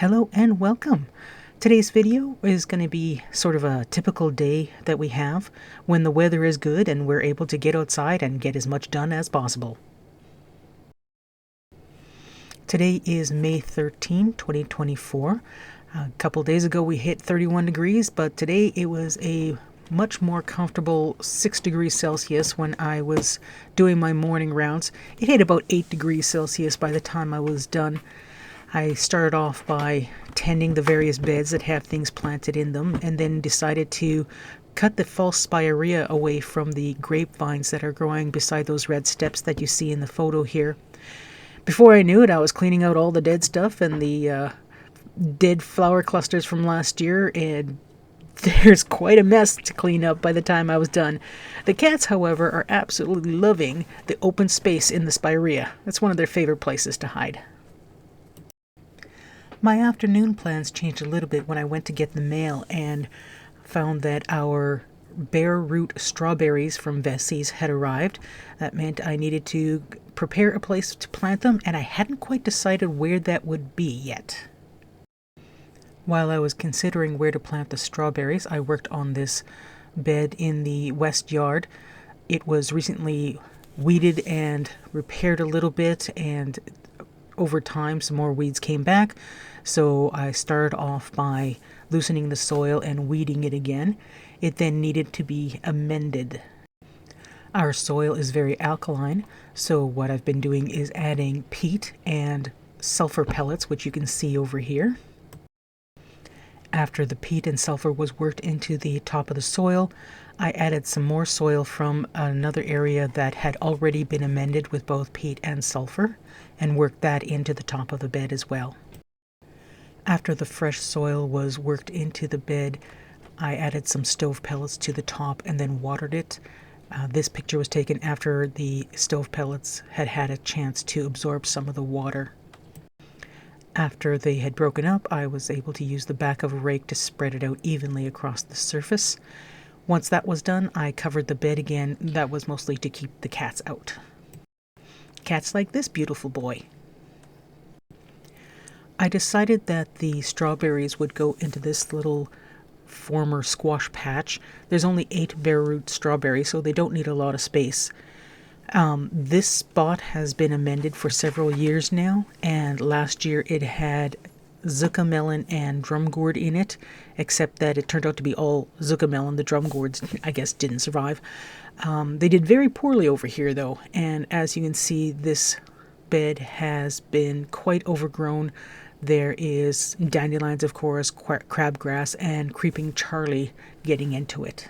Hello and welcome. Today's video is going to be sort of a typical day that we have when the weather is good and we're able to get outside and get as much done as possible. Today is May 13, 2024. A couple days ago we hit 31 degrees, but today it was a much more comfortable 6 degrees Celsius when I was doing my morning rounds. It hit about 8 degrees Celsius by the time I was done. I started off by tending the various beds that have things planted in them, and then decided to cut the false spirea away from the grapevines that are growing beside those red steps that you see in the photo here. Before I knew it, I was cleaning out all the dead stuff and the dead flower clusters from last year, and there's quite a mess to clean up by the time I was done. The cats, however, are absolutely loving the open space in the spirea. That's one of their favorite places to hide. My afternoon plans changed a little bit when I went to get the mail and found that our bare root strawberries from Vessie's had arrived. That meant I needed to prepare a place to plant them, and I hadn't quite decided where that would be yet. While I was considering where to plant the strawberries, I worked on this bed in the west yard. It was recently weeded and repaired a little bit, and over time some more weeds came back, so I started off by loosening the soil and weeding it again. It then needed to be amended. Our soil is very alkaline, so what I've been doing is adding peat and sulfur pellets, which you can see over here. After the peat and sulfur was worked into the top of the soil, I added some more soil from another area that had already been amended with both peat and sulfur, and worked that into the top of the bed as well. After the fresh soil was worked into the bed, I added some stove pellets to the top and then watered it. This picture was taken after the stove pellets had had a chance to absorb some of the water. After they had broken up, I was able to use the back of a rake to spread it out evenly across the surface. Once that was done, I covered the bed again. That was mostly to keep the cats out. Cats like this beautiful boy. I decided that the strawberries would go into this little former squash patch. There's only 8 bare root strawberries, so they don't need a lot of space. This spot has been amended for several years now, and last year it had zucca melon and drum gourd in it, except that it turned out to be all zucca melon. The drum gourds, I guess, didn't survive. They did very poorly over here, though, and as you can see, this bed has been quite overgrown. There is dandelions, of course, crabgrass, and creeping Charlie getting into it.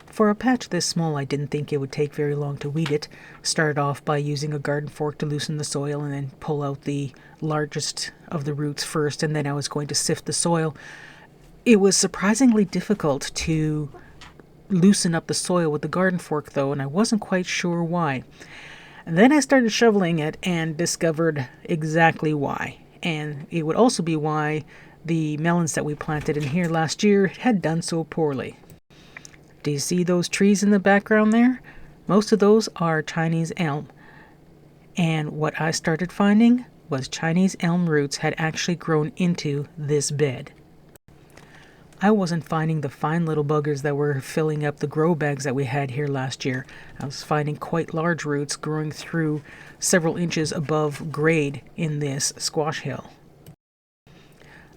For a patch this small, I didn't think it would take very long to weed it. Started off by using a garden fork to loosen the soil and then pull out the largest of the roots first, and then I was going to sift the soil. It was surprisingly difficult to loosen up the soil with the garden fork, though, and I wasn't quite sure why. And then I started shoveling it and discovered exactly why. And it would also be why the melons that we planted in here last year had done so poorly. Do you see those trees in the background there? Most of those are Chinese elm. And what I started finding was Chinese elm roots had actually grown into this bed. I wasn't finding the fine little buggers that were filling up the grow bags that we had here last year. I was finding quite large roots growing through several inches above grade in this squash hill.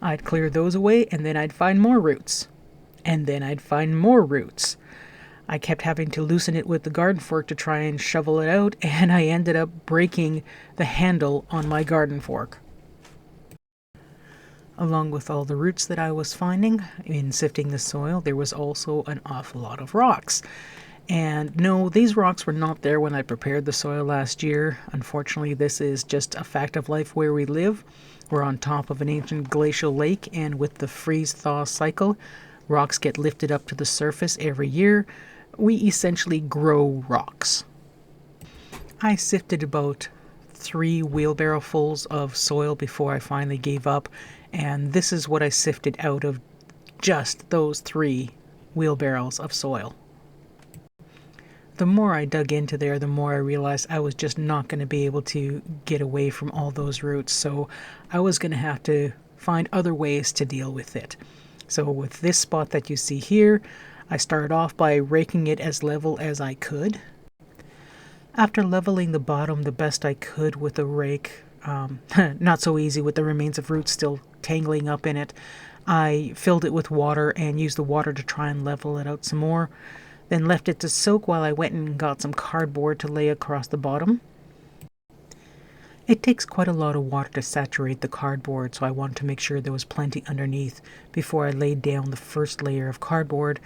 I'd clear those away, and then I'd find more roots. And then I'd find more roots. I kept having to loosen it with the garden fork to try and shovel it out, and I ended up breaking the handle on my garden fork. Along with all the roots that I was finding in sifting the soil, there was also an awful lot of rocks. And no, these rocks were not there when I prepared the soil last year. Unfortunately, this is just a fact of life where we live. We're on top of an ancient glacial lake, and with the freeze-thaw cycle, rocks get lifted up to the surface every year. We essentially grow rocks. I sifted about 3 wheelbarrowfuls of soil before I finally gave up, and this is what I sifted out of just those 3 wheelbarrows of soil. the more I dug into there, the more I realized I was just not going to be able to get away from all those roots. So I was going to have to find other ways to deal with it. So with this spot that you see here, I started off by raking it as level as I could. After leveling the bottom the best I could with a rake, not so easy with the remains of roots still tangling up in it, I filled it with water and used the water to try and level it out some more. Then left it to soak while I went and got some cardboard to lay across the bottom. It takes quite a lot of water to saturate the cardboard, so I wanted to make sure there was plenty underneath before I laid down the first layer of cardboard,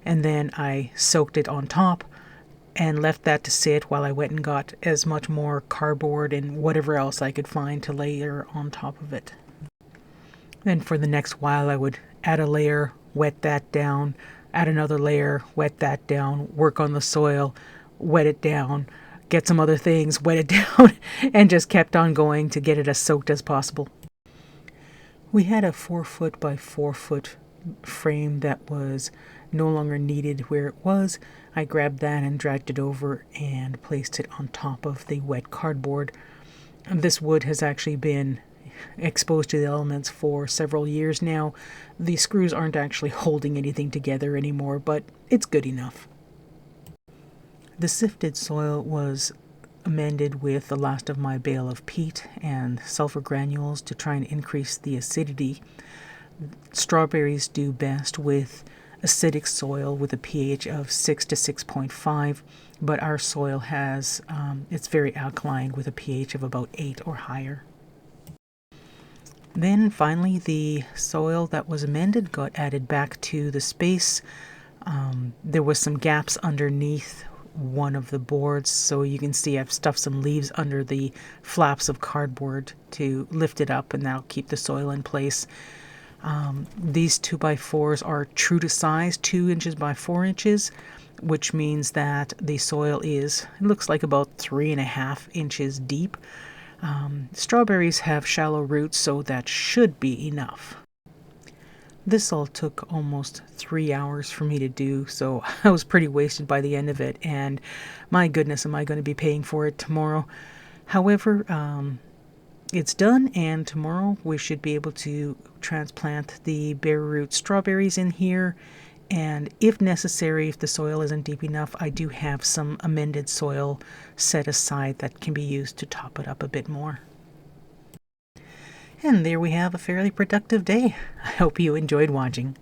and then I soaked it on top and left that to sit while I went and got as much more cardboard and whatever else I could find to layer on top of it. Then for the next while I would add a layer, wet that down, add another layer, wet that down, work on the soil, wet it down, get some other things, wet it down, and just kept on going to get it as soaked as possible. We had a 4-foot by 4-foot frame that was no longer needed where it was. I grabbed that and dragged it over and placed it on top of the wet cardboard. This wood has actually been exposed to the elements for several years now. The screws aren't actually holding anything together anymore, but it's good enough. The sifted soil was amended with the last of my bale of peat and sulfur granules to try and increase the acidity. Strawberries do best with acidic soil with a pH of 6 to 6.5, but our soil has, it's very alkaline with a pH of about 8 or higher. Then finally the soil that was amended got added back to the space. There was some gaps underneath one of the boards, so you can see I've stuffed some leaves under the flaps of cardboard to lift it up, and that'll keep the soil in place. These 2x4s are true to size, 2 inches by 4 inches, which means that the soil is, it looks like about 3.5 inches deep. Strawberries have shallow roots, so that should be enough. This all took almost 3 hours for me to do, so I was pretty wasted by the end of it, and my goodness, am I going to be paying for it tomorrow. However, it's done, and tomorrow we should be able to transplant the bare root strawberries in here, and if necessary, if the soil isn't deep enough, I do have some amended soil set aside that can be used to top it up a bit more. And there we have a fairly productive day. I hope you enjoyed watching.